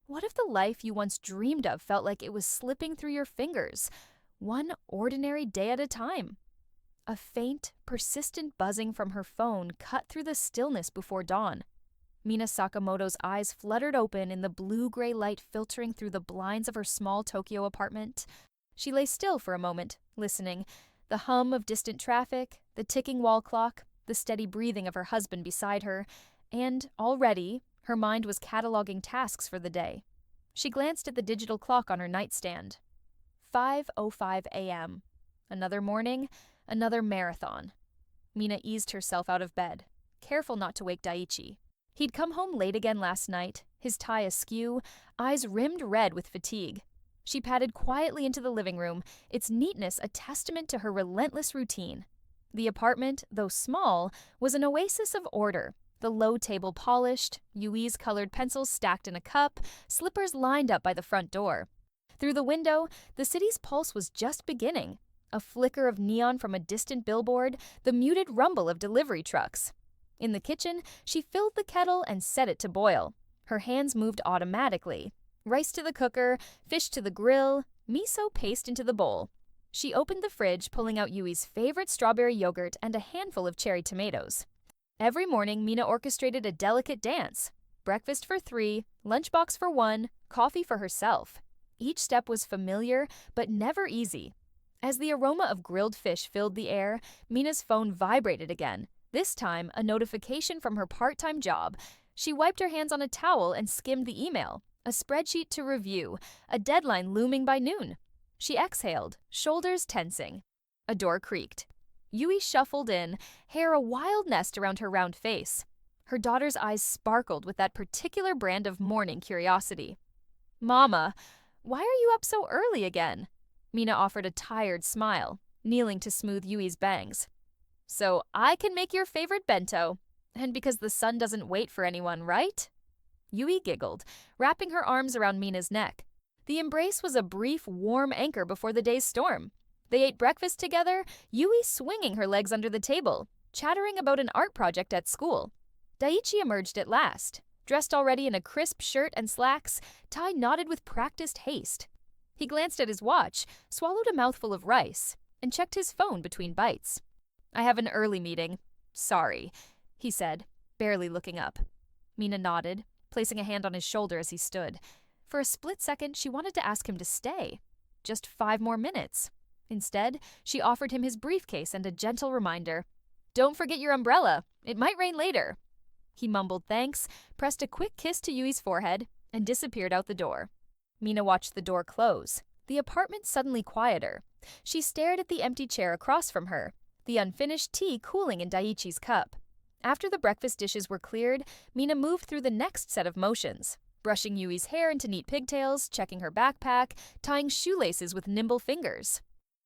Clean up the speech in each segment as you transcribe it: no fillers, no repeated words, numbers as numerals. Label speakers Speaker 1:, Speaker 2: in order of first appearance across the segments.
Speaker 1: What if the life you once dreamed of felt like it was slipping through your fingers, one ordinary day at a time? A faint, persistent buzzing from her phone cut through the stillness before dawn. Mina Sakamoto's eyes fluttered open in the blue-gray light filtering through the blinds of her small Tokyo apartment. She lay still for a moment, listening. The hum of distant traffic, the ticking wall clock, the steady breathing of her husband beside her, and, already, her mind was cataloging tasks for the day. She glanced at the digital clock on her nightstand. 5:05 a.m. Another morning, another marathon. Mina eased herself out of bed, careful not to wake Daichi. He'd come home late again last night, his tie askew, eyes rimmed red with fatigue. She padded quietly into the living room, its neatness a testament to her relentless routine. The apartment, though small, was an oasis of order. The low table polished, Yui's colored pencils stacked in a cup, slippers lined up by the front door. Through the window, the city's pulse was just beginning. A flicker of neon from a distant billboard, the muted rumble of delivery trucks. In the kitchen, she filled the kettle and set it to boil. Her hands moved automatically. Rice to the cooker, fish to the grill, miso paste into the bowl. She opened the fridge, pulling out Yui's favorite strawberry yogurt and a handful of cherry tomatoes. Every morning, Mina orchestrated a delicate dance. Breakfast for 3, lunchbox for 1, coffee for herself. Each step was familiar, but never easy. As the aroma of grilled fish filled the air, Mina's phone vibrated again. This time, a notification from her part-time job. She wiped her hands on a towel and skimmed the email. A spreadsheet to review, a deadline looming by noon. She exhaled, shoulders tensing. A door creaked. Yui shuffled in, hair a wild nest around her round face. Her daughter's eyes sparkled with that particular brand of morning curiosity. "Mama, why are you up so early again?" Mina offered a tired smile, kneeling to smooth Yui's bangs. "So I can make your favorite bento. And because the sun doesn't wait for anyone, right?" Yui giggled, wrapping her arms around Mina's neck. The embrace was a brief, warm anchor before the day's storm. They ate breakfast together, Yui swinging her legs under the table, chattering about an art project at school. Daichi emerged at last, dressed already in a crisp shirt and slacks, tie knotted with practiced haste. He glanced at his watch, swallowed a mouthful of rice, and checked his phone between bites. "I have an early meeting. Sorry," he said, barely looking up. Mina nodded, placing a hand on his shoulder as he stood. For a split second, she wanted to ask him to stay. Just 5 more minutes. Instead, she offered him his briefcase and a gentle reminder. "Don't forget your umbrella. It might rain later." He mumbled thanks, pressed a quick kiss to Yui's forehead, and disappeared out the door. Mina watched the door close, the apartment suddenly quieter. She stared at the empty chair across from her, the unfinished tea cooling in Daichi's cup. After the breakfast dishes were cleared, Mina moved through the next set of motions, brushing Yui's hair into neat pigtails, checking her backpack, tying shoelaces with nimble fingers.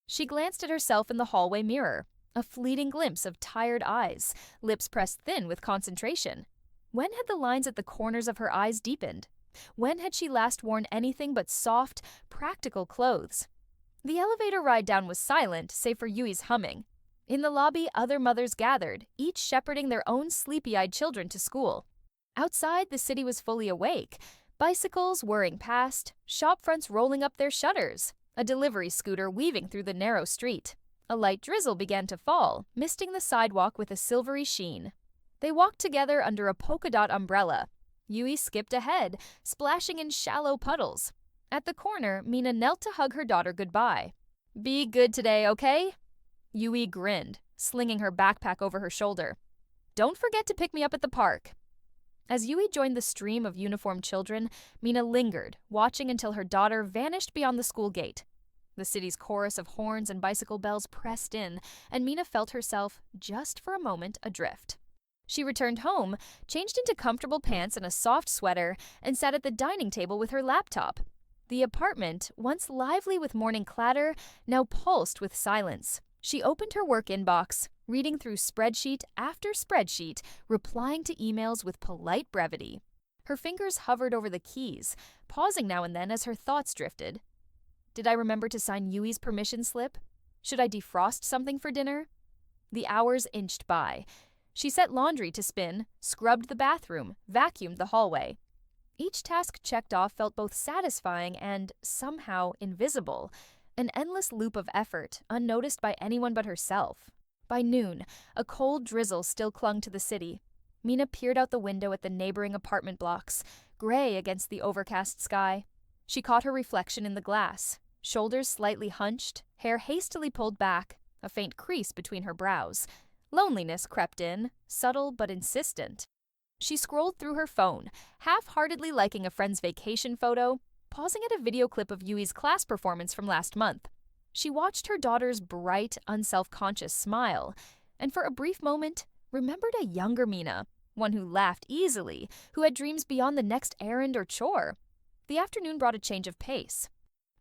Speaker 1: She glanced at herself in the hallway mirror, a fleeting glimpse of tired eyes, lips pressed thin with concentration. When had the lines at the corners of her eyes deepened? When had she last worn anything but soft, practical clothes? The elevator ride down was silent, save for Yui's humming. In the lobby, other mothers gathered, each shepherding their own sleepy-eyed children to school. Outside, the city was fully awake, bicycles whirring past, shop fronts rolling up their shutters, a delivery scooter weaving through the narrow street. A light drizzle began to fall, misting the sidewalk with a silvery sheen. They walked together under a polka-dot umbrella. Yui skipped ahead, splashing in shallow puddles. At the corner, Mina knelt to hug her daughter goodbye. "Be good today, okay?" Yui grinned, slinging her backpack over her shoulder. "Don't forget to pick me up at the park." As Yui joined the stream of uniformed children, Mina lingered, watching until her daughter vanished beyond the school gate. The city's chorus of horns and bicycle bells pressed in, and Mina felt herself, just for a moment, adrift. She returned home, changed into comfortable pants and a soft sweater, and sat at the dining table with her laptop. The apartment, once lively with morning clatter, now pulsed with silence. She opened her work inbox, reading through spreadsheet after spreadsheet, replying to emails with polite brevity. Her fingers hovered over the keys, pausing now and then as her thoughts drifted. Did I remember to sign Yui's permission slip? Should I defrost something for dinner? The hours inched by. She set laundry to spin, scrubbed the bathroom, vacuumed the hallway. Each task checked off felt both satisfying and somehow invisible, an endless loop of effort, unnoticed by anyone but herself. By noon, a cold drizzle still clung to the city. Mina peered out the window at the neighboring apartment blocks, gray against the overcast sky. She caught her reflection in the glass, shoulders slightly hunched, hair hastily pulled back, a faint crease between her brows. Loneliness crept in, subtle but insistent. She scrolled through her phone, half-heartedly liking a friend's vacation photo, pausing at a video clip of Yui's class performance from last month. She watched her daughter's bright, unself-conscious smile, and for a brief moment, remembered a younger Mina, one who laughed easily, who had dreams beyond the next errand or chore. The afternoon brought a change of pace.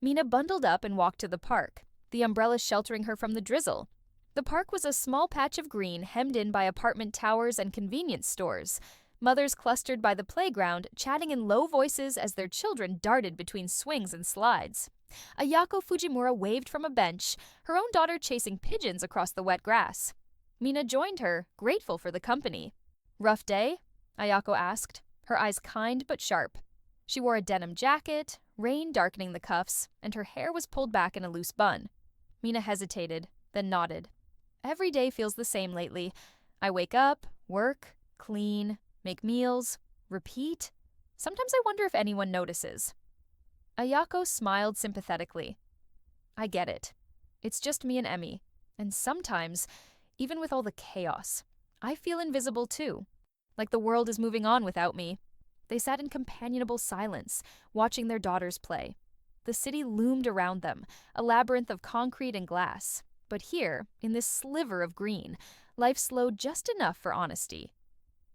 Speaker 1: Mina bundled up and walked to the park, the umbrella sheltering her from the drizzle. The park was a small patch of green hemmed in by apartment towers and convenience stores. Mothers clustered by the playground, chatting in low voices as their children darted between swings and slides. Ayako Fujimura waved from a bench, her own daughter chasing pigeons across the wet grass. Mina joined her, grateful for the company. "Rough day?" Ayako asked, her eyes kind but sharp. She wore a denim jacket, rain darkening the cuffs, and her hair was pulled back in a loose bun. Mina hesitated, then nodded. "Every day feels the same lately. I wake up, work, clean, make meals, repeat. Sometimes I wonder if anyone notices." Ayako smiled sympathetically. "I get it. It's just me and Emmy. And sometimes, even with all the chaos, I feel invisible too. Like the world is moving on without me." They sat in companionable silence, watching their daughters play. The city loomed around them, a labyrinth of concrete and glass. But here, in this sliver of green, life slowed just enough for honesty.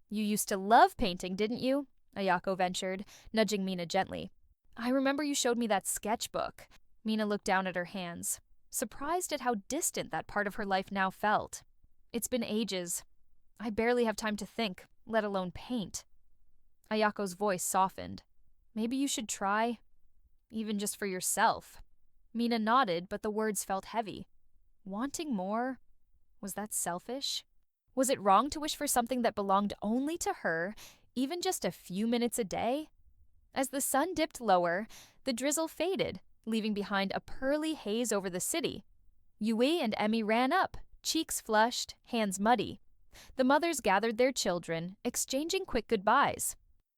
Speaker 1: "You used to love painting, didn't you?" Ayako ventured, nudging Mina gently. "I remember you showed me that sketchbook." Mina looked down at her hands, surprised at how distant that part of her life now felt. "It's been ages. I barely have time to think, let alone paint." Ayako's voice softened. "Maybe you should try, even just for yourself." Mina nodded, but the words felt heavy. Wanting more? Was that selfish? Was it wrong to wish for something that belonged only to her, even just a few minutes a day? As the sun dipped lower, the drizzle faded, leaving behind a pearly haze over the city. Yui and Emmy ran up, cheeks flushed, hands muddy. The mothers gathered their children, exchanging quick goodbyes.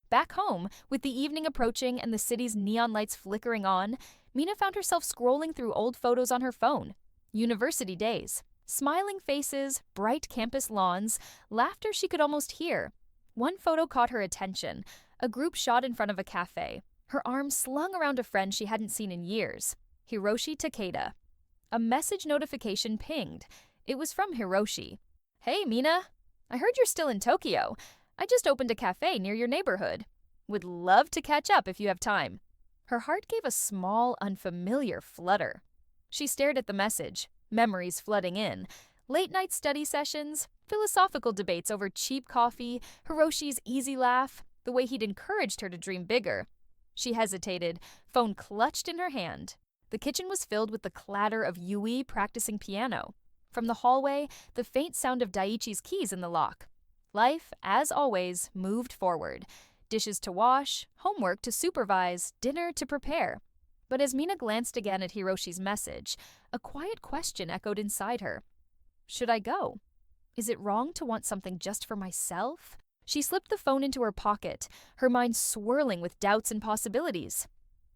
Speaker 1: Back home, with the evening approaching and the city's neon lights flickering on, Mina found herself scrolling through old photos on her phone. University days. Smiling faces, bright campus lawns, laughter she could almost hear. One photo caught her attention, a group shot in front of a cafe, her arms slung around a friend she hadn't seen in years, Hiroshi Takeda. A message notification pinged. It was from Hiroshi. "Hey, Mina. I heard you're still in Tokyo. I just opened a cafe near your neighborhood. Would love to catch up if you have time." Her heart gave a small, unfamiliar flutter. She stared at the message, memories flooding in. Late-night study sessions, philosophical debates over cheap coffee, Hiroshi's easy laugh, the way he'd encouraged her to dream bigger. She hesitated, phone clutched in her hand. The kitchen was filled with the clatter of Yui practicing piano. From the hallway, the faint sound of Daiichi's keys in the lock. Life, as always, moved forward. Dishes to wash, homework to supervise, dinner to prepare. But as Mina glanced again at Hiroshi's message, a quiet question echoed inside her. Should I go? Is it wrong to want something just for myself? She slipped the phone into her pocket, her mind swirling with doubts and possibilities.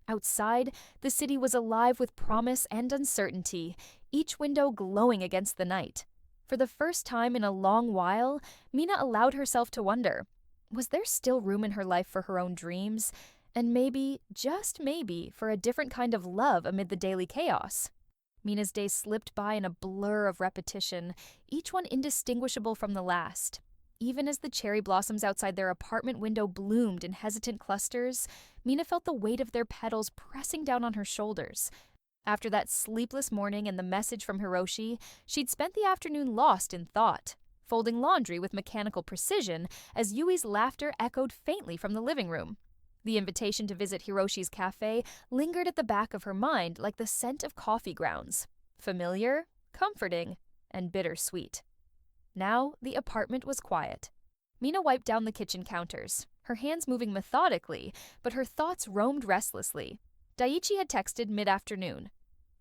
Speaker 1: Outside, the city was alive with promise and uncertainty, each window glowing against the night. For the first time in a long while, Mina allowed herself to wonder, was there still room in her life for her own dreams? And maybe, just maybe, for a different kind of love amid the daily chaos? Mina's days slipped by in a blur of repetition, each one indistinguishable from the last. Even as the cherry blossoms outside their apartment window bloomed in hesitant clusters, Mina felt the weight of their petals pressing down on her shoulders. After that sleepless morning and the message from Hiroshi, she'd spent the afternoon lost in thought, folding laundry with mechanical precision as Yui's laughter echoed faintly from the living room. The invitation to visit Hiroshi's cafe lingered at the back of her mind like the scent of coffee grounds, familiar, comforting, and bittersweet. Now the apartment was quiet. Mina wiped down the kitchen counters, her hands moving methodically, but her thoughts roamed restlessly. Daiichi had texted mid-afternoon.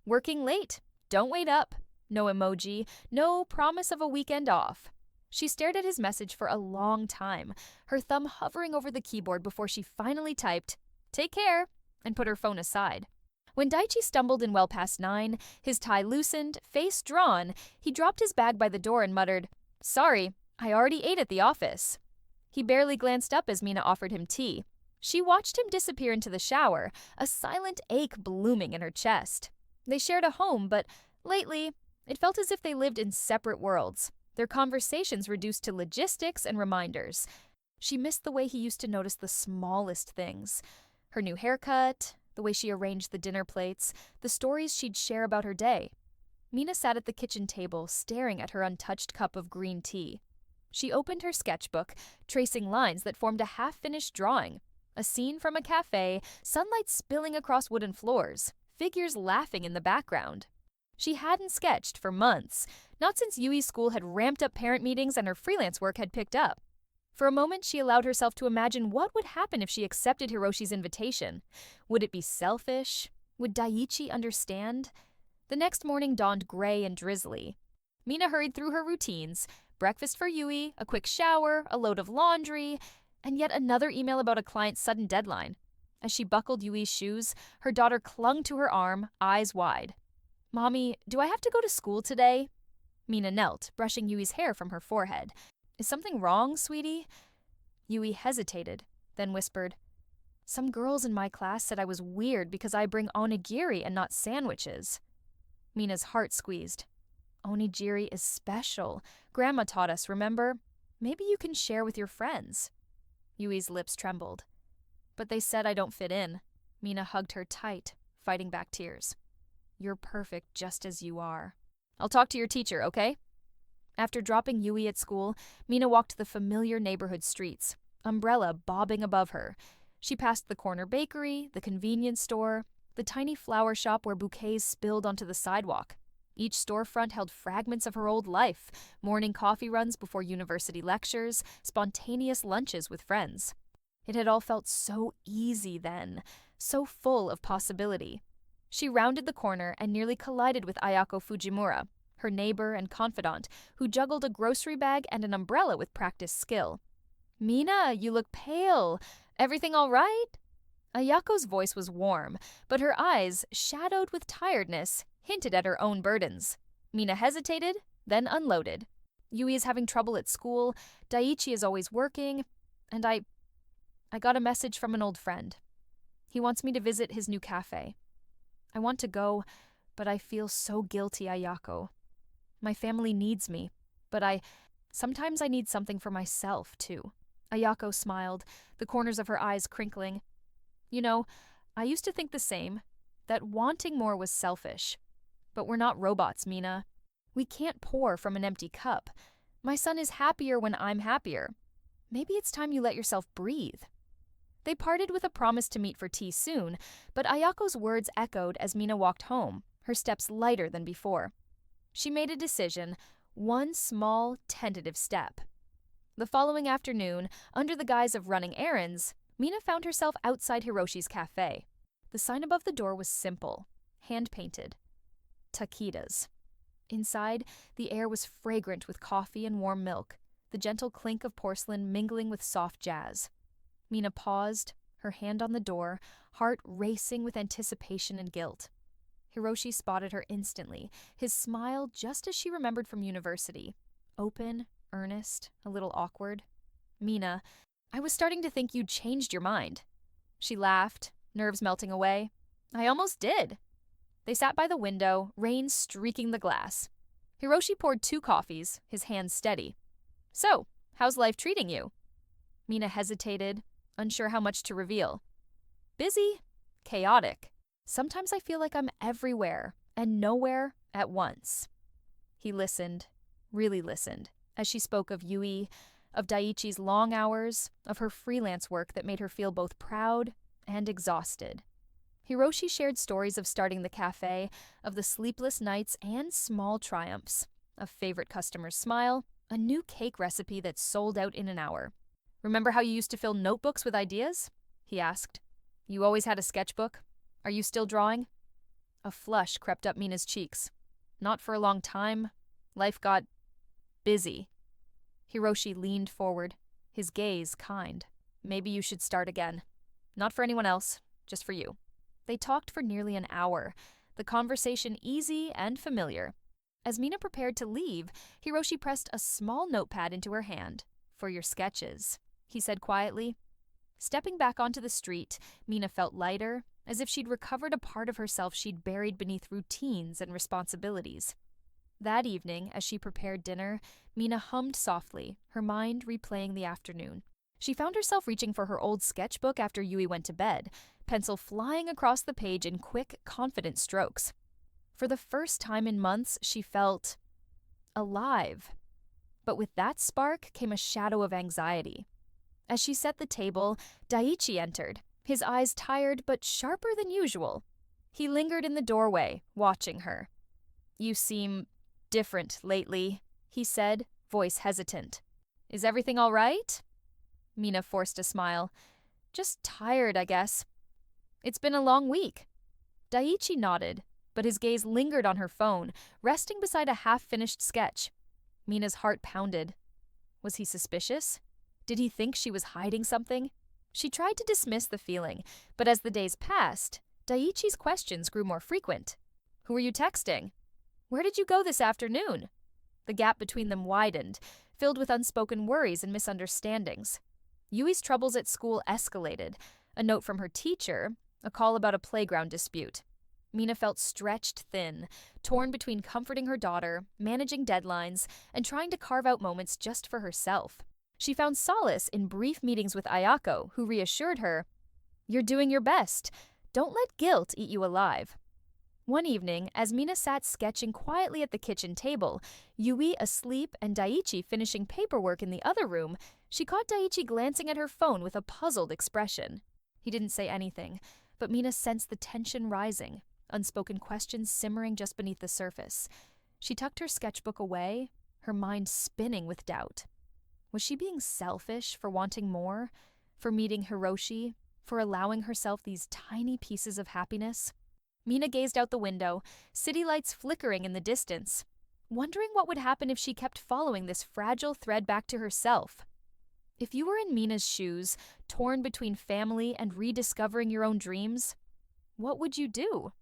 Speaker 1: "Working late. Don't wait up." No emoji, no promise of a weekend off. She stared at his message for a long time, her thumb hovering over the keyboard before she finally typed, "Take care," and put her phone aside. When Daiichi stumbled in well past 9, his tie loosened, face drawn, he dropped his bag by the door and muttered, "Sorry, I already ate at the office." He barely glanced up as Mina offered him tea. She watched him disappear into the shower, a silent ache blooming in her chest. They shared a home, but lately, it felt as if they lived in separate worlds, their conversations reduced to logistics and reminders. She missed the way he used to notice the smallest things. Her new haircut, the way she arranged the dinner plates, the stories she'd share about her day. Mina sat at the kitchen table, staring at her untouched cup of green tea. She opened her sketchbook, tracing lines that formed a half-finished drawing. A scene from a cafe, sunlight spilling across wooden floors, figures laughing in the background. She hadn't sketched for months, not since Yui's school had ramped up parent meetings and her freelance work had picked up. For a moment, she allowed herself to imagine what would happen if she accepted Hiroshi's invitation. Would it be selfish? Would Daiichi understand? The next morning dawned gray and drizzly. Mina hurried through her routines, breakfast for Yui, a quick shower, a load of laundry, and yet another email about a client's sudden deadline. As she buckled Yui's shoes, her daughter clung to her arm, eyes wide. "Mommy, do I have to go to school today?" Mina knelt, brushing Yui's hair from her forehead. "Is something wrong, sweetie?" Yui hesitated, then whispered, "Some girls in my class said I was weird because I bring onigiri and not sandwiches." Mina's heart squeezed. "Onigiri is special. Grandma taught us, remember? Maybe you can share with your friends." Yui's lips trembled. "But they said I don't fit in." Mina hugged her tight, fighting back tears. "You're perfect just as you are. I'll talk to your teacher, okay?" After dropping Yui at school, Mina walked the familiar neighborhood streets, umbrella bobbing above her. She passed the corner bakery, the convenience store, the tiny flower shop where bouquets spilled onto the sidewalk. Each storefront held fragments of her old life, morning coffee runs before university lectures, spontaneous lunches with friends. It had all felt so easy then, so full of possibility. She rounded the corner and nearly collided with Ayako Fujimura, her neighbor and confidant, who juggled a grocery bag and an umbrella with practiced skill. "Mina, you look pale. Everything all right?" Ayako's voice was warm, but her eyes, shadowed with tiredness, hinted at her own burdens. Mina hesitated, then unloaded. "Yui is having trouble at school, Daiichi is always working, and I got a message from an old friend. He wants me to visit his new cafe. I want to go, but I feel so guilty, Ayako. My family needs me, but sometimes I need something for myself, too." Ayako smiled, the corners of her eyes crinkling. "You know, I used to think the same, that wanting more was selfish. But we're not robots, Mina. We can't pour from an empty cup. My son is happier when I'm happier. Maybe it's time you let yourself breathe." They parted with a promise to meet for tea soon, but Ayako's words echoed as Mina walked home, her steps lighter than before. She made a decision, one small, tentative step. The following afternoon, under the guise of running errands, Mina found herself outside Hiroshi's cafe. The sign above the door was simple, hand-painted. Taquitas. Inside, the air was fragrant with coffee and warm milk, the gentle clink of porcelain mingling with soft jazz. Mina paused, her hand on the door, heart racing with anticipation and guilt. Hiroshi spotted her instantly, his smile just as she remembered from university. Open, earnest, a little awkward. "Mina, I was starting to think you'd changed your mind." She laughed, nerves melting away. "I almost did." They sat by the window, rain streaking the glass. Hiroshi poured 2 coffees, his hands steady. "So, how's life treating you?" Mina hesitated, unsure how much to reveal. "Busy, chaotic. Sometimes I feel like I'm everywhere and nowhere at once." He listened, really listened, as she spoke of Yui, of Daiichi's long hours, of her freelance work that made her feel both proud and exhausted. Hiroshi shared stories of starting the cafe, of the sleepless nights and small triumphs, a favorite customer's smile, a new cake recipe that sold out in an hour. Remember how you used to fill notebooks with ideas? He asked. You always had a sketchbook? Are you still drawing? A flush crept up Mina's cheeks. Not for a long time. Life got busy. Hiroshi leaned forward, his gaze kind. Maybe you should start again. Not for anyone else, just for you. They talked for nearly an hour, the conversation easy and familiar. As Mina prepared to leave, Hiroshi pressed a small notepad into her hand. For your sketches, he said quietly. Stepping back onto the street, Mina felt lighter, as if she'd recovered a part of herself she'd buried beneath routines and responsibilities. That evening, as she prepared dinner, Mina hummed softly, her mind replaying the afternoon. She found herself reaching for her old sketchbook after Yui went to bed, pencil flying across the page in quick, confident strokes. For the first time in months, she felt alive. But with that spark came a shadow of anxiety. As she set the table, Daiichi entered, his eyes tired but sharper than usual. He lingered in the doorway, watching her. You seem different lately, he said, voice hesitant. Is everything all right? Mina forced a smile. Just tired, I guess. It's been a long week. Daiichi nodded, but his gaze lingered on her phone, resting beside a half-finished sketch. Mina's heart pounded. Was he suspicious? Did he think she was hiding something? She tried to dismiss the feeling, but as the days passed, Daiichi's questions grew more frequent. Who were you texting? Where did you go this afternoon? The gap between them widened, filled with unspoken worries and misunderstandings. Yui's troubles at school escalated. A note from her teacher, a call about a playground dispute. Mina felt stretched thin, torn between comforting her daughter, managing deadlines, and trying to carve out moments just for herself. She found solace in brief meetings with Ayako, who reassured her, "You're doing your best. Don't let guilt eat you alive." One evening, as Mina sat sketching quietly at the kitchen table, Yui asleep and Daiichi finishing paperwork in the other room, she caught Daiichi glancing at her phone with a puzzled expression. He didn't say anything, but Mina sensed the tension rising, unspoken questions simmering just beneath the surface. She tucked her sketchbook away, her mind spinning with doubt. Was she being selfish for wanting more? For meeting Hiroshi? For allowing herself these tiny pieces of happiness? Mina gazed out the window, city lights flickering in the distance, wondering what would happen if she kept following this fragile thread back to herself. If you were in Mina's shoes, torn between family and rediscovering your own dreams, what would you do?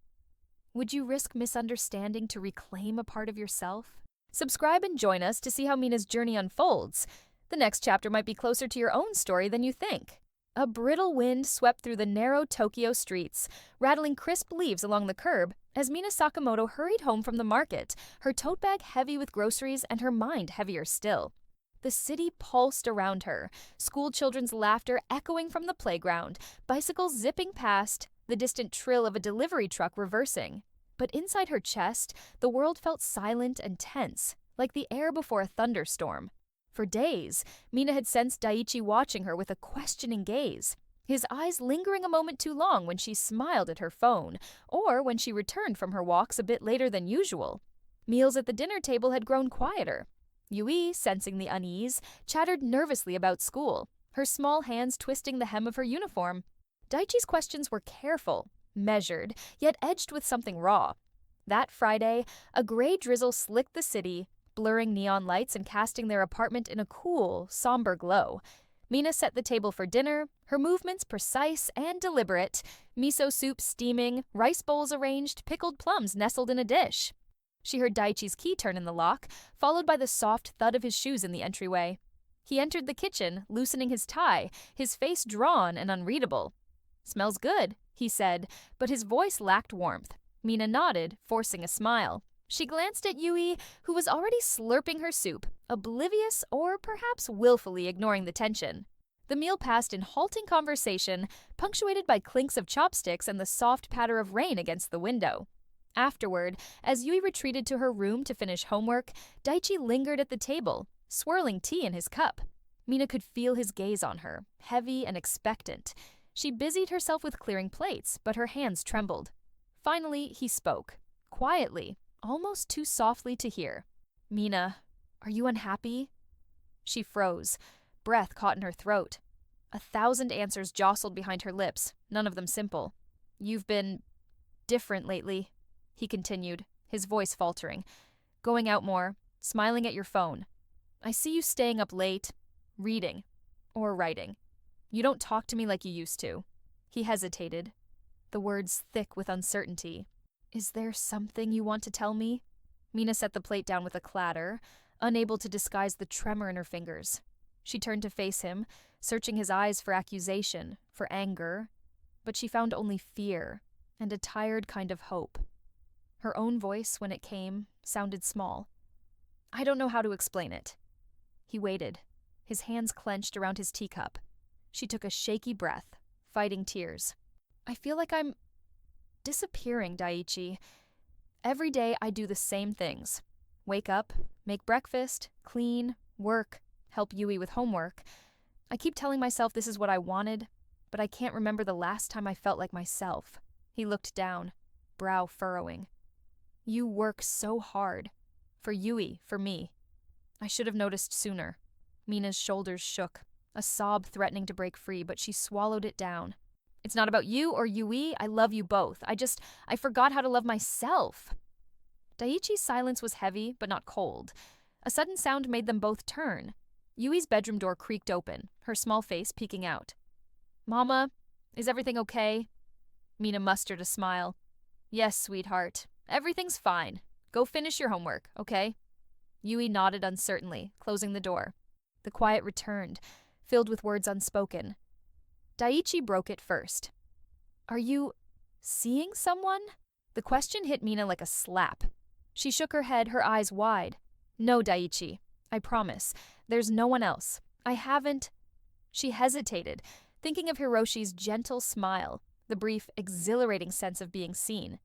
Speaker 1: Would you risk misunderstanding to reclaim a part of yourself? Subscribe and join us to see how Mina's journey unfolds. The next chapter might be closer to your own story than you think. A brittle wind swept through the narrow Tokyo streets, rattling crisp leaves along the curb as Mina Sakamoto hurried home from the market, her tote bag heavy with groceries and her mind heavier still. The city pulsed around her, school children's laughter echoing from the playground, bicycles zipping past, the distant trill of a delivery truck reversing. But inside her chest, the world felt silent and tense, like the air before a thunderstorm. For days, Mina had sensed Daiichi watching her with a questioning gaze, his eyes lingering a moment too long when she smiled at her phone, or when she returned from her walks a bit later than usual. Meals at the dinner table had grown quieter. Yui, sensing the unease, chattered nervously about school, her small hands twisting the hem of her uniform. Daiichi's questions were careful, measured, yet edged with something raw. That Friday, a gray drizzle slicked the city, blurring neon lights and casting their apartment in a cool, somber glow. Mina set the table for dinner, her movements precise and deliberate, miso soup steaming, rice bowls arranged, pickled plums nestled in a dish. She heard Daiichi's key turn in the lock, followed by the soft thud of his shoes in the entryway. He entered the kitchen, loosening his tie, his face drawn and unreadable. "Smells good," he said, but his voice lacked warmth. Mina nodded, forcing a smile. She glanced at Yui, who was already slurping her soup, oblivious or perhaps willfully ignoring the tension. The meal passed in halting conversation, punctuated by clinks of chopsticks and the soft patter of rain against the window. Afterward, as Yui retreated to her room to finish homework, Daiichi lingered at the table, swirling tea in his cup. Mina could feel his gaze on her, heavy and expectant. She busied herself with clearing plates, but her hands trembled. Finally, he spoke, quietly, almost too softly to hear. "Mina, are you unhappy?" She froze, breath caught in her throat. 1,000 answers jostled behind her lips, none of them simple. "You've been different lately," he continued, his voice faltering. "Going out more, smiling at your phone. I see you staying up late, reading, or writing. You don't talk to me like you used to." He hesitated, the words thick with uncertainty. "Is there something you want to tell me?" Mina set the plate down with a clatter, unable to disguise the tremor in her fingers. She turned to face him, searching his eyes for accusation, for anger, but she found only fear and a tired kind of hope. Her own voice, when it came, sounded small. "I don't know how to explain it." He waited, his hands clenched around his teacup. She took a shaky breath, fighting tears. "I feel like I'm disappearing, Daiichi. Every day I do the same things. Wake up, make breakfast, clean, work, help Yui with homework. I keep telling myself this is what I wanted, but I can't remember the last time I felt like myself." He looked down, brow furrowing. "You work so hard. For Yui, for me. I should have noticed sooner." Mina's shoulders shook, a sob threatening to break free, but she swallowed it down. "It's not about you or Yui. I love you both. I forgot how to love myself." Daiichi's silence was heavy, but not cold. A sudden sound made them both turn. Yui's bedroom door creaked open, her small face peeking out. "Mama, is everything okay?" Mina mustered a smile. "Yes, sweetheart. Everything's fine. Go finish your homework, okay?" Yui nodded uncertainly, closing the door. The quiet returned, filled with words unspoken. Daiichi broke it first. "Are you seeing someone?" The question hit Mina like a slap. She shook her head, her eyes wide. "No, Daiichi. I promise. There's no one else. I haven't—" She hesitated, thinking of Hiroshi's gentle smile, the brief, exhilarating sense of being seen.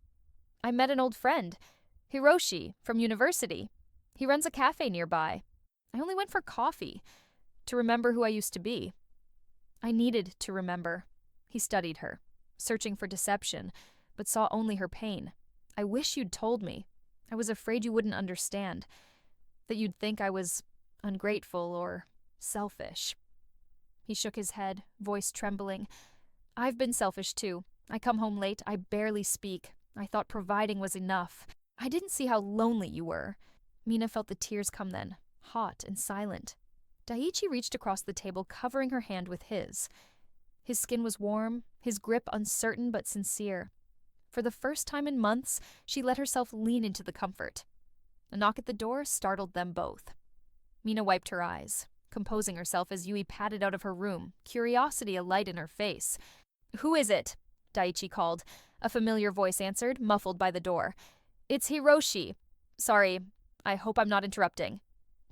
Speaker 1: "I met an old friend, Hiroshi, from university. He runs a cafe nearby. I only went for coffee, to remember who I used to be." "I needed to remember." He studied her, searching for deception, but saw only her pain. "I wish you'd told me. I was afraid you wouldn't understand, that you'd think I was ungrateful or selfish." He shook his head, voice trembling. "I've been selfish too. I come home late, I barely speak. I thought providing was enough. I didn't see how lonely you were." Mina felt the tears come then, hot and silent. Daiichi reached across the table, covering her hand with his. His skin was warm, his grip uncertain but sincere. For the first time in months, she let herself lean into the comfort. A knock at the door startled them both. Mina wiped her eyes, composing herself as Yui padded out of her room, curiosity alight in her face. "Who is it?" Daiichi called. A familiar voice answered, muffled by the door. "It's Hiroshi. Sorry, I hope I'm not interrupting."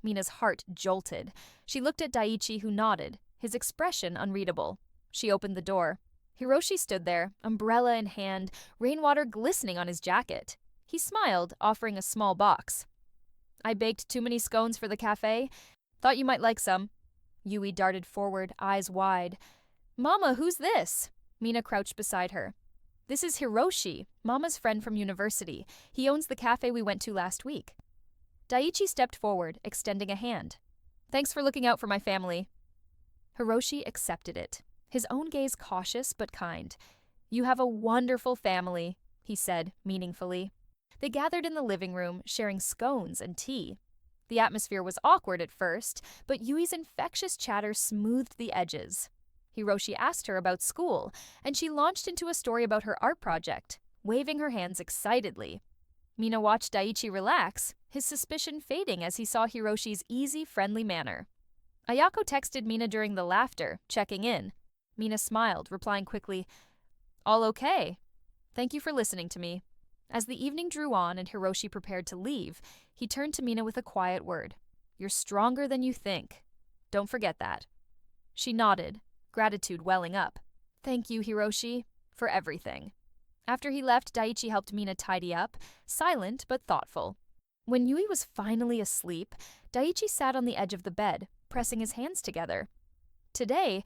Speaker 1: Mina's heart jolted. She looked at Daiichi, who nodded, his expression unreadable. She opened the door. Hiroshi stood there, umbrella in hand, rainwater glistening on his jacket. He smiled, offering a small box. "I baked too many scones for the cafe. Thought you might like some." Yui darted forward, eyes wide. "Mama, who's this?" Mina crouched beside her. "This is Hiroshi, Mama's friend from university. He owns the cafe we went to last week." Daiichi stepped forward, extending a hand. "Thanks for looking out for my family." Hiroshi accepted it, his own gaze cautious but kind. "You have a wonderful family," he said meaningfully. They gathered in the living room, sharing scones and tea. The atmosphere was awkward at first, but Yui's infectious chatter smoothed the edges. Hiroshi asked her about school, and she launched into a story about her art project, waving her hands excitedly. Mina watched Daiichi relax, his suspicion fading as he saw Hiroshi's easy, friendly manner. Ayako texted Mina during the laughter, checking in. Mina smiled, replying quickly, "All okay. Thank you for listening to me." As the evening drew on and Hiroshi prepared to leave, he turned to Mina with a quiet word. "You're stronger than you think. Don't forget that." She nodded, gratitude welling up. "Thank you, Hiroshi, for everything." After he left, Daiichi helped Mina tidy up, silent but thoughtful. When Yui was finally asleep, Daiichi sat on the edge of the bed, pressing his hands together. "Today,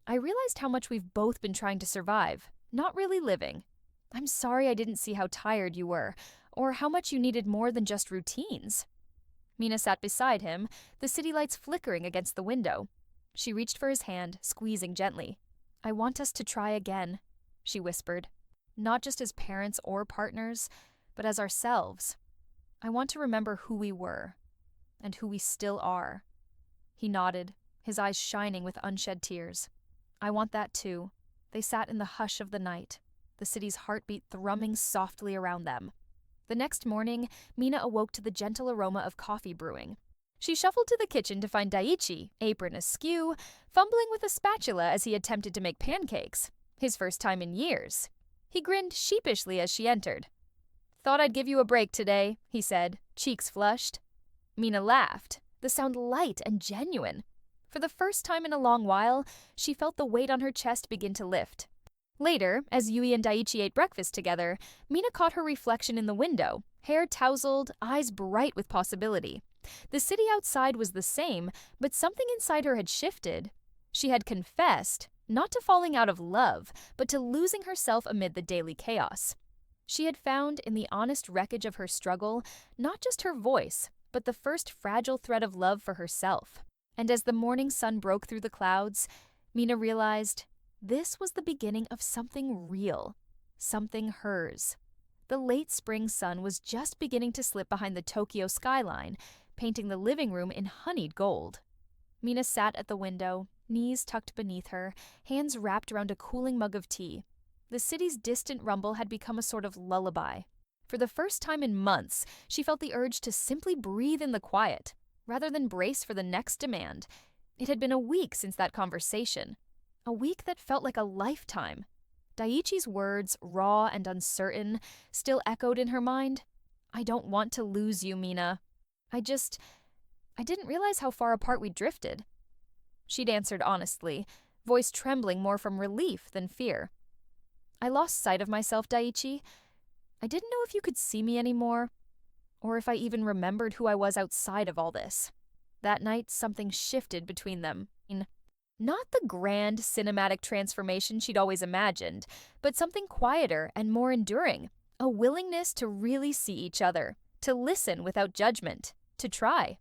Speaker 1: I realized how much we've both been trying to survive, not really living. I'm sorry I didn't see how tired you were, or how much you needed more than just routines." Mina sat beside him, the city lights flickering against the window. She reached for his hand, squeezing gently. "I want us to try again," she whispered. "Not just as parents or partners, but as ourselves. I want to remember who we were, and who we still are." He nodded, his eyes shining with unshed tears. "I want that too." They sat in the hush of the night, the city's heartbeat thrumming softly around them. The next morning, Mina awoke to the gentle aroma of coffee brewing. She shuffled to the kitchen to find Daiichi, apron askew, fumbling with a spatula as he attempted to make pancakes. His first time in years. He grinned sheepishly as she entered. "Thought I'd give you a break today," he said, cheeks flushed. Mina laughed, the sound light and genuine. For the first time in a long while, she felt the weight on her chest begin to lift. Later, as Yui and Daiichi ate breakfast together, Mina caught her reflection in the window, hair tousled, eyes bright with possibility. The city outside was the same, but something inside her had shifted. She had confessed, not to falling out of love, but to losing herself amid the daily chaos. She had found in the honest wreckage of her struggle, not just her voice, but the first fragile thread of love for herself. And as the morning sun broke through the clouds, Mina realized this was the beginning of something real, something hers. The late spring sun was just beginning to slip behind the Tokyo skyline, painting the living room in honeyed gold. Mina sat at the window, knees tucked beneath her, hands wrapped around a cooling mug of tea. The city's distant rumble had become a sort of lullaby. For the first time in months, she felt the urge to simply breathe in the quiet, rather than brace for the next demand. It had been a week since that conversation. A week that felt like a lifetime. Daiichi's words, raw and uncertain, still echoed in her mind. "I don't want to lose you, Mina. I didn't realize how far apart we drifted." She'd answered honestly, voice trembling more from relief than fear. "I lost sight of myself, Daiichi. I didn't know if you could see me anymore, or if I even remembered who I was outside of all this." That night, something shifted between them. Not the grand, cinematic transformation she'd always imagined, but something quieter and more enduring. A willingness to really see each other, to listen without judgment, to try.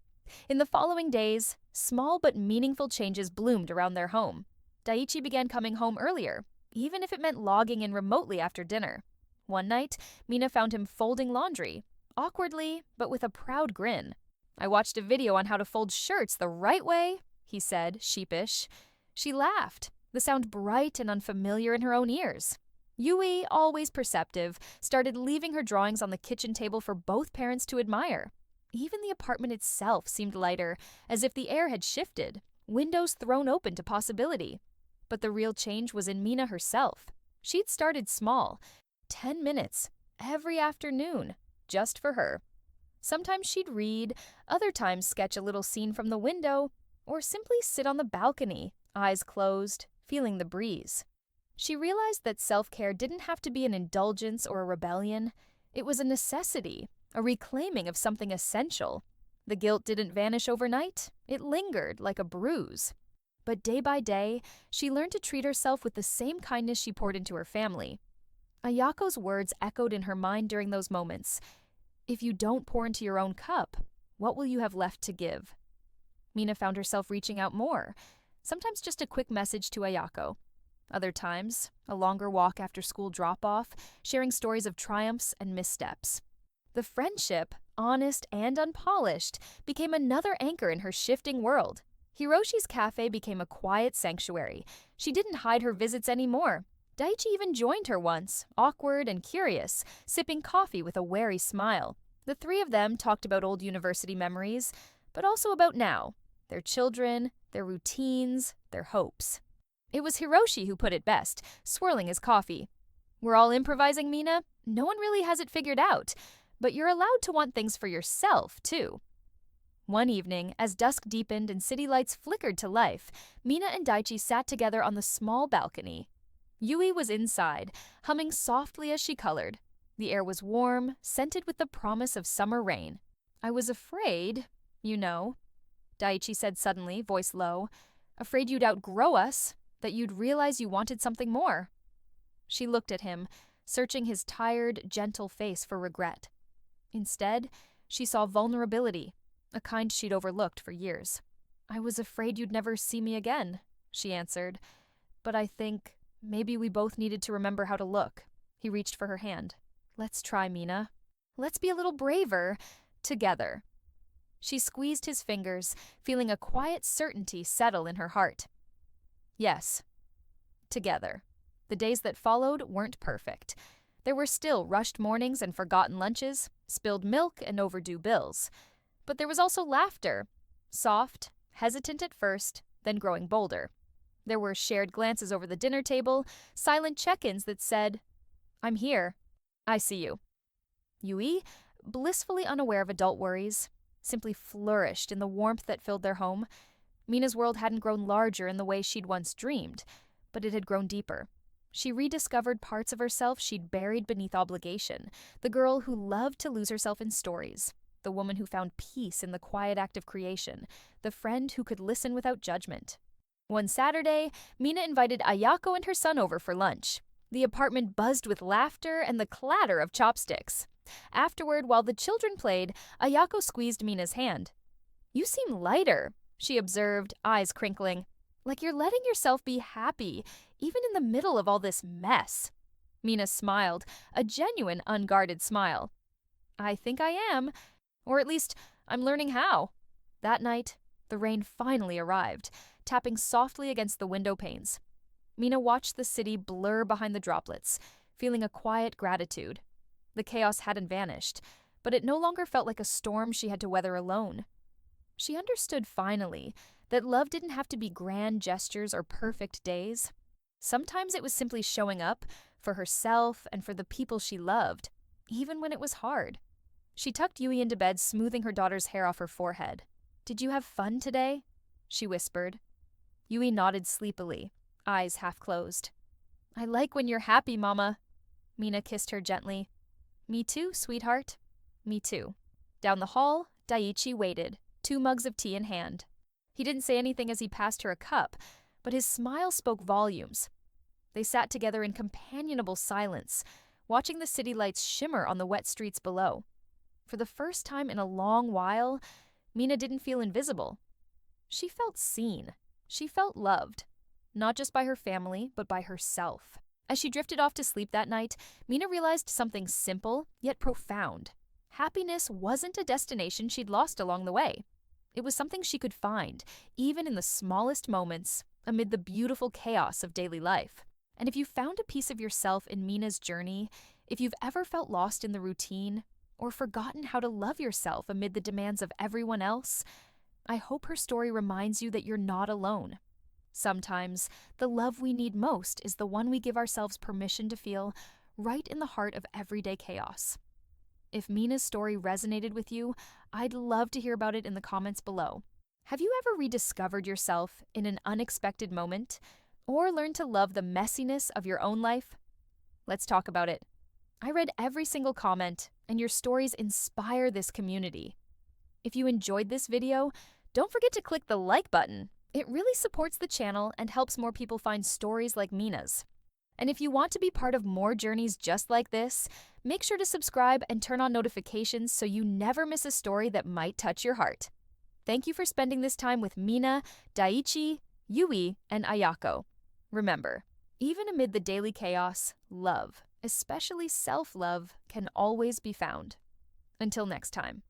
Speaker 1: In the following days, small but meaningful changes bloomed around their home. Daiichi began coming home earlier, even if it meant logging in remotely after dinner. One night, Mina found him folding laundry, awkwardly, but with a proud grin. "I watched a video on how to fold shirts the right way," he said, sheepish. She laughed, the sound bright and unfamiliar in her own ears. Yui, always perceptive, started leaving her drawings on the kitchen table for both parents to admire. Even the apartment itself seemed lighter, as if the air had shifted, windows thrown open to possibility. But the real change was in Mina herself. She'd started small, 10 minutes, every afternoon, just for her. Sometimes she'd read, other times sketch a little scene from the window, or simply sit on the balcony, eyes closed, feeling the breeze. She realized that self-care didn't have to be an indulgence or a rebellion. It was a necessity, a reclaiming of something essential. The guilt didn't vanish overnight. It lingered like a bruise. But day by day, she learned to treat herself with the same kindness she poured into her family. Ayako's words echoed in her mind during those moments. "If you don't pour into your own cup, what will you have left to give?" Mina found herself reaching out more, sometimes just a quick message to Ayako. Other times, a longer walk after school drop-off, sharing stories of triumphs and missteps. The friendship, honest and unpolished, became another anchor in her shifting world. Hiroshi's cafe became a quiet sanctuary. She didn't hide her visits anymore. Daiichi even joined her once, awkward and curious, sipping coffee with a wary smile. The three of them talked about old university memories, but also about now, their children, their routines, their hopes. It was Hiroshi who put it best, swirling his coffee. "We're all improvising, Mina. No one really has it figured out, but you're allowed to want things for yourself, too." One evening, as dusk deepened and city lights flickered to life, Mina and Daiichi sat together on the small balcony. Yui was inside, humming softly as she colored. The air was warm, scented with the promise of summer rain. "I was afraid, you know," Daiichi said suddenly, voice low. "Afraid you'd outgrow us, that you'd realize you wanted something more." She looked at him, searching his tired, gentle face for regret. Instead, she saw vulnerability, a kind she'd overlooked for years. I was afraid you'd never see me again, she answered. But I think maybe we both needed to remember how to look. He reached for her hand. Let's try, Mina. Let's be a little braver. Together. She squeezed his fingers, feeling a quiet certainty settle in her heart. Yes. Together. The days that followed weren't perfect. There were still rushed mornings and forgotten lunches, spilled milk and overdue bills. But there was also laughter. Soft, hesitant at first, then growing bolder. There were shared glances over the dinner table, silent check-ins that said, I'm here. I see you. Yui, blissfully unaware of adult worries, simply flourished in the warmth that filled their home. Mina's world hadn't grown larger in the way she'd once dreamed, but it had grown deeper. She rediscovered parts of herself she'd buried beneath obligation, the girl who loved to lose herself in stories, the woman who found peace in the quiet act of creation, the friend who could listen without judgment. One Saturday, Mina invited Ayako and her son over for lunch. The apartment buzzed with laughter and the clatter of chopsticks. Afterward, while the children played, Ayako squeezed Mina's hand. You seem lighter, she observed, eyes crinkling. Like you're letting yourself be happy, even in the middle of all this mess. Mina smiled, a genuine, unguarded smile. I think I am. Or at least, I'm learning how. That night, the rain finally arrived, tapping softly against the window panes. Mina watched the city blur behind the droplets, feeling a quiet gratitude. The chaos hadn't vanished, but it no longer felt like a storm she had to weather alone. She understood finally that love didn't have to be grand gestures or perfect days. Sometimes it was simply showing up for herself and for the people she loved, even when it was hard. She tucked Yui into bed, smoothing her daughter's hair off her forehead. Did you have fun today? She whispered. Yui nodded sleepily, eyes half closed. I like when you're happy, Mama. Mina kissed her gently. Me too, sweetheart. Me too. Down the hall, Daiichi waited, 2 mugs of tea in hand. He didn't say anything as he passed her a cup, but his smile spoke volumes. They sat together in companionable silence, watching the city lights shimmer on the wet streets below. For the first time in a long while, Mina didn't feel invisible. She felt seen. She felt loved. Not just by her family, but by herself. As she drifted off to sleep that night, Mina realized something simple, yet profound. Happiness wasn't a destination she'd lost along the way. It was something she could find, even in the smallest moments, amid the beautiful chaos of daily life. And if you found a piece of yourself in Mina's journey, if you've ever felt lost in the routine, or forgotten how to love yourself amid the demands of everyone else, I hope her story reminds you that you're not alone. Sometimes, the love we need most is the one we give ourselves permission to feel right in the heart of everyday chaos. If Mina's story resonated with you, I'd love to hear about it in the comments below. Have you ever rediscovered yourself in an unexpected moment, or learned to love the messiness of your own life? Let's talk about it. I read every single comment, and your stories inspire this community. If you enjoyed this video, don't forget to click the like button. It really supports the channel and helps more people find stories like Mina's. And if you want to be part of more journeys just like this, make sure to subscribe and turn on notifications so you never miss a story that might touch your heart. Thank you for spending this time with Mina, Daiichi, Yui, and Ayako. Remember, even amid the daily chaos, love, especially self-love, can always be found. Until next time.